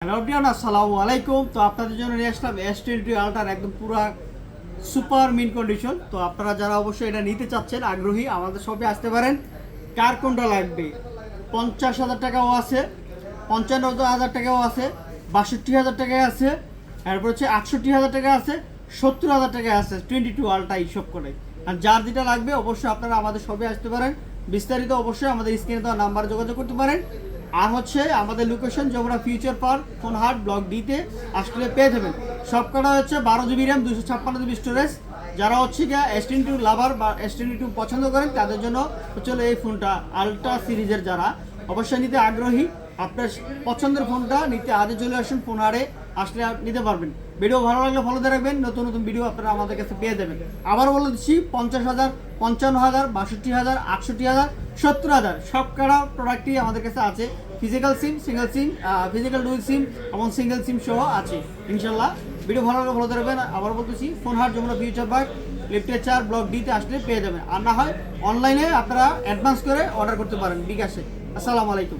Hello everyone, আসসালামু আলাইকুম। তো আপনাদের জন্য নিয়ে আসলাম S20 আলট্রার একদম পুরা সুপার মিন কন্ডিশন। তো আপনারা যারা অবশ্যই এটা নিতে চাচ্ছেন, আগ্রহী, আমাদের শপে আসতে পারেন। কার কোনটা লাগবে? 50,000 টাকাও আছে, 55,000 টাকাও আছে, 62,000 টাকায় আছে, তারপর হচ্ছে 68,000 টাকা আছে, 70,000 টাকায় আছে 22 আলট্রা হিসাব করে। আর যার যেটা লাগবে অবশ্যই আপনারা আমাদের শপে আসতে পারেন। বিস্তারিত অবশ্যই আমাদের স্ক্রিনে দেওয়া নাম্বারে যোগাযোগ করতে পারেন। আর হচ্ছে আমাদের location Jamuna future park, Phonehut, block ডিতে আসলে পেয়ে যাবেন। সব কটা হচ্ছে 12 GB র্যাম, 256 GB স্টোরেজ। যারা হচ্ছে গিয়ে S22 লাভার বা S22 পছন্দ করেন তাদের জন্য হচ্ছে এই ফোনটা আলট্রা সিরিজের, যারা অবশ্যই নিতে আগ্রহী, আপনার পছন্দের ফোনটা নিতে আজই চলে আসুন। ফোনহাটে আসলে নিতে পারবেন। ভিডিও ভালো লাগলে ফলো দিয়ে রাখবেন, নতুন নতুন ভিডিও আপনারা আমাদের কাছে পেয়ে যাবেন। আবার বলে দিচ্ছি, 50,000, 55,000, 62,000, 68,000, 70,000 সব কটা প্রোডাক্টই আমাদের কাছে আছে। ফিজিক্যাল সিম, সিঙ্গেল সিম, ফিজিক্যাল ডুয়েল সিম এবং সিঙ্গেল সিম সহ আছে ইনশাল্লাহ। ভিডিও ভালো লাগলে ফলো দিয়ে রাখবেন। আবার বলতেছি, ফোনহাট যমুনা ফিউচার পার্ক, লিফটের 4, ব্লক ডিতে আসলে পেয়ে যাবেন। আর না হয় অনলাইনে আপনারা অ্যাডভান্স করে অর্ডার করতে পারেন বিকাশে। আসসালামু আলাইকুম।